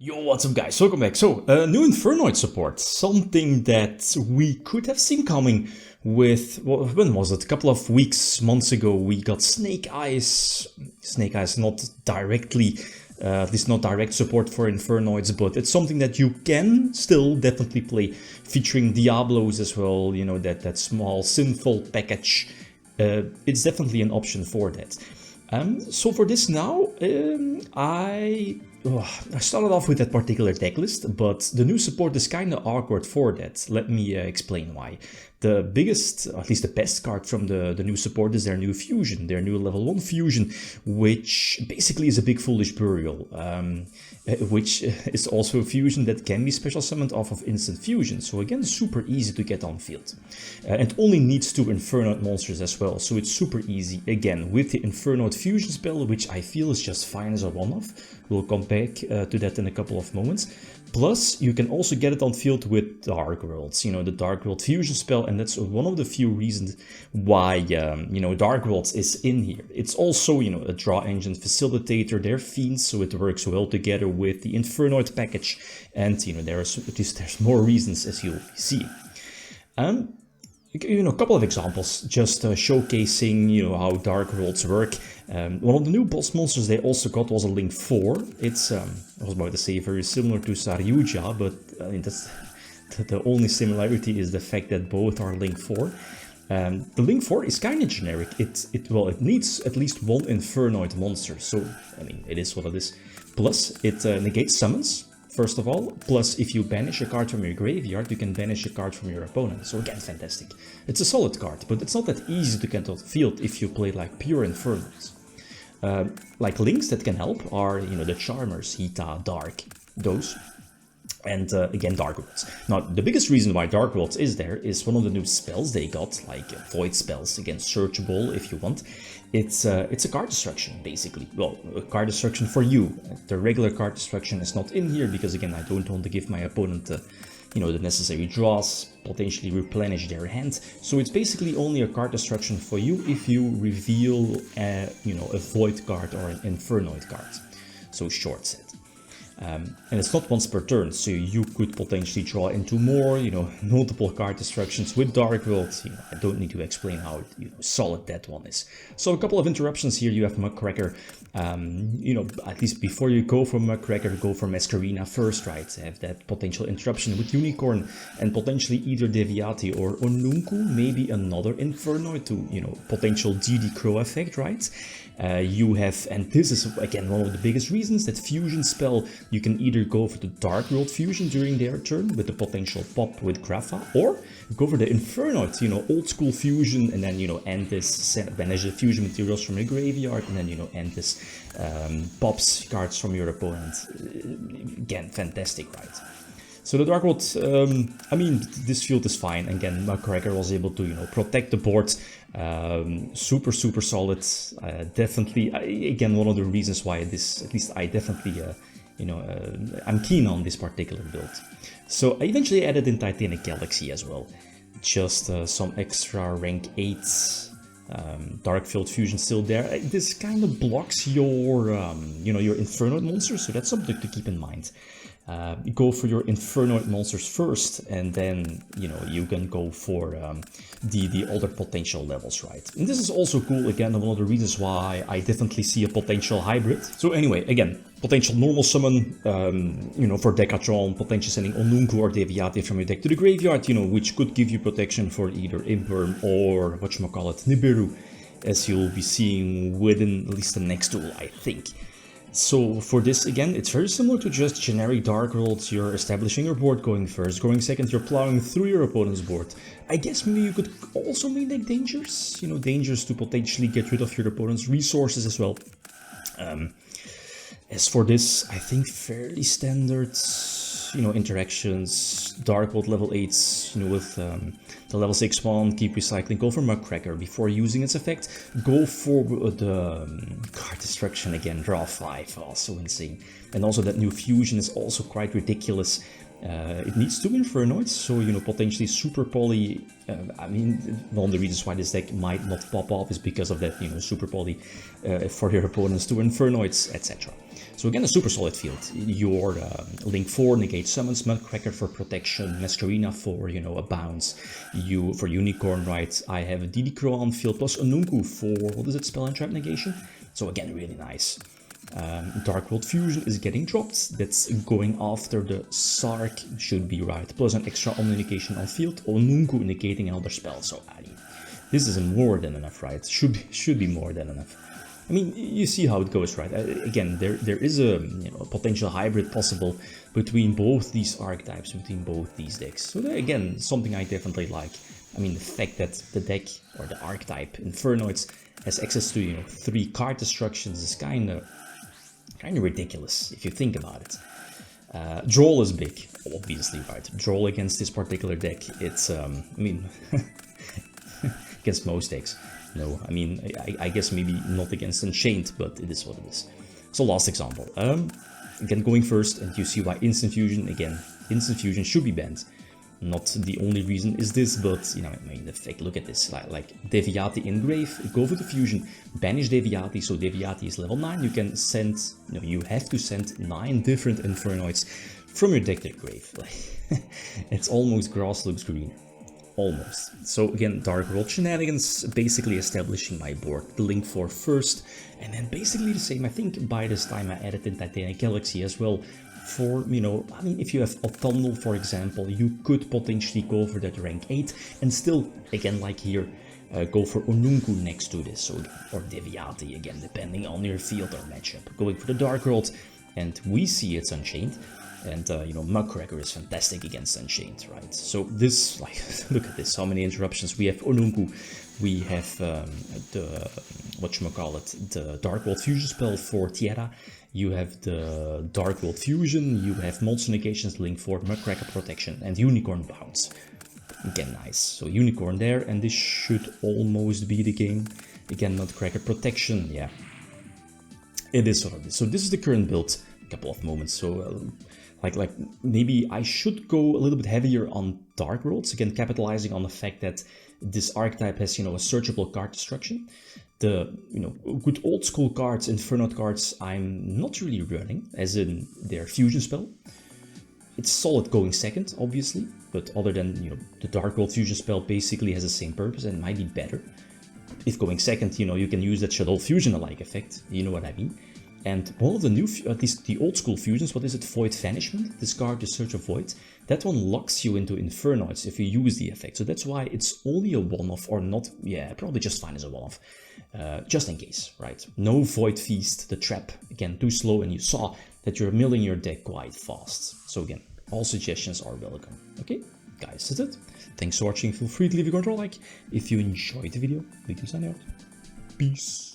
Yo, what's up guys, welcome back. So, new Infernoid support, something that we could have seen coming with, well, when was it? A couple of weeks, months ago, we got Snake Eyes not directly, at least not direct support for Infernoids, but it's something that you can still definitely play, featuring Diablos as well, you know, that small sinful package. It's definitely an option for that. So for this now, I started off with that particular decklist, but the new support is kind of awkward for that. Let me explain why. The biggest, at least the best card from the new support is their new fusion, their new level 1 fusion, which basically is a big foolish burial, which is also a fusion that can be special summoned off of instant fusion. So again, super easy to get on field. And only needs 2 Infernoid monsters as well, so it's super easy. Again, with the Infernoid fusion spell, which I feel is just fine as a one-off. We'll come back to that in a couple of moments. Plus, you can also get it on field with Dark Worlds, you know, the Dark World fusion spell, and that's one of the few reasons why, you know, Dark Worlds is in here. It's also, you know, a draw engine facilitator, they're fiends, so it works well together with the Infernoid package, and, you know, there's more reasons as you'll see. You know, a couple of examples, just showcasing, you know, how Dark Worlds work. One of the new boss monsters they also got was a Link 4. It's, I was about to say, very similar to Yugioh, but I mean, that's the only similarity is the fact that both are Link 4. The Link 4 is kind of generic. It needs at least one Infernoid monster, so I mean, it is what it is. Plus, it negates summons. First of all, plus if you banish a card from your graveyard, you can banish a card from your opponent. So again, fantastic. It's a solid card, but it's not that easy to get on the field if you play like pure Infernoids. Like links that can help are, you know, the Charmers, Hita, Dark, those. And again, Dark Worlds. Now, the biggest reason why Dark Worlds is there is one of the new spells they got, like Void spells, again, searchable if you want. It's a card destruction, basically. Well, a card destruction for you. The regular card destruction is not in here because, again, I don't want to give my opponent, you know, the necessary draws, potentially replenish their hand. So it's basically only a card destruction for you if you reveal, you know, a Void card or an Infernoid card. So short set. And it's not once per turn, so you could potentially draw into more, you know, multiple card destructions with Dark World. You know, I don't need to explain how, you know, solid that one is. So a couple of interruptions here. You have Muckracker. You know, at least before you go for Muckracker, go for Masquerina first, right? Have that potential interruption with Unicorn and potentially either Deviati or Onunku, maybe another Infernoid to, you know, potential GD Crow effect, right? You have, and this is again one of the biggest reasons, that fusion spell. You can either go for the Dark World fusion during their turn with the potential pop with Grapha, or go for the Infernoid, you know, old school fusion, and then, you know, end this, banish the fusion materials from your graveyard, and then, you know, end this pops cards from your opponent. Again, fantastic, right? So the Dark World, I mean, this field is fine. Again, Muckracker was able to, you know, protect the board. Super solid. Definitely, again, one of the reasons why this, at least I definitely, you know, I'm keen on this particular build. So I eventually added in Titanic Galaxy as well. Just some extra rank 8 Dark Field Fusion still there. This kind of blocks your, you know, your Infernoid monsters, so that's something to keep in mind. Go for your Infernoid monsters first, and then, you know, you can go for the other potential levels, right? And this is also cool, again, one of the reasons why I definitely see a potential hybrid. So anyway, again, potential normal summon, you know, for Decathlon, potentially sending Onunku or Deviati from your deck to the graveyard, you know, which could give you protection for either Imperm or, whatchamacallit, Nibiru, as you'll be seeing within at least the next duel, I think. So for this, again, it's very similar to just generic Dark Worlds. You're establishing your board going first, going second, you're plowing through your opponent's board. I guess maybe you could also make like dangers, you know, dangers to potentially get rid of your opponent's resources as well. As for this, I think fairly standard, you know, interactions, Dark World level 8s, you know, with the level 6 one, keep recycling, go for Muckracker. Before using its effect, go for the card destruction again, draw 5, also insane. And also that new fusion is also quite ridiculous. It needs 2 Infernoids, so, you know, potentially super poly. I mean, one of the reasons why this deck might not pop off is because of that, you know, super poly for your opponents, 2 Infernoids, etc. So again, a super solid field. Your Link 4 negates summons, Mudcracker for protection, Masquerina for, you know, a bounce. You for Unicorn, right? I have a DD Crow on field plus Onunku for, what is it, spell and trap negation. So again, really nice. Dark World Fusion is getting dropped. That's going after the Sark, should be right. Plus an extra Omni negation on field. Onunku negating another spell. So this is more than enough, right? Should be more than enough. I mean, you see how it goes, right? Again, there is a, you know, a potential hybrid possible between both these archetypes, between both these decks. So again, something I definitely like. I mean, the fact that the deck or the archetype Infernoids has access to, you know, 3 card destructions is kind of ridiculous if you think about it. Draw is big, obviously, right? Draw against this particular deck, it's I mean, against most decks. No, I mean, I guess maybe not against Enchained, but it is what it is. So last example. Again, going first, and you see why Instant Fusion, again, Instant Fusion should be banned. Not the only reason is this, but, you know, I mean, the fact, look at this, like Deviati Engrave, go for the fusion, banish Deviati, so Deviati is level 9, you can send, you know, you have to send 9 different Infernoids from your deck to the grave. It's almost grass looks green. Almost. So again, Dark World shenanigans, basically establishing my board, the Link 4 first, and then basically the same. I think by this time I added in Titanic Galaxy as well. For, you know, I mean, if you have Autumnal, for example, you could potentially go for that rank 8 and still, again, like here, go for Onunku next to this, so, or Deviati, again, depending on your field or matchup. Going for the Dark World, and we see it's Unchained. And, you know, Mudcracker is fantastic against Unchained, right? So this, like, look at this, how many interruptions. We have Onunku, we have the, whatchamacallit, the Dark World Fusion spell for Tierra, you have the Dark World Fusion, you have Monster Negations, Link 4, Mudcracker Protection, and Unicorn Bounce. Again, nice. So Unicorn there, and this should almost be the game. Again, Mudcracker Protection, yeah. It is what it is. So this is the current build, a couple of moments, so... Like maybe I should go a little bit heavier on Dark Worlds, again capitalizing on the fact that this archetype has, you know, a searchable card destruction. The, you know, good old school cards, Infernoid cards, I'm not really running, as in their fusion spell. It's solid going second, obviously, but other than, you know, the Dark World fusion spell basically has the same purpose and might be better. If going second, you know, you can use that Shadow Fusion-alike effect, you know what I mean. And one of the new, at least the old school fusions, what is it, Void Vanishment? Discard the Search of Void. That one locks you into Infernoids if you use the effect. So that's why it's only a one-off, or not, yeah, probably just fine as a one-off. Just in case, right? No Void Feast, the trap, again, too slow, and you saw that you're milling your deck quite fast. So again, all suggestions are welcome. Okay, guys, that's it. Thanks for watching. Feel free to leave a comment or like if you enjoyed the video. Please sign out. Peace.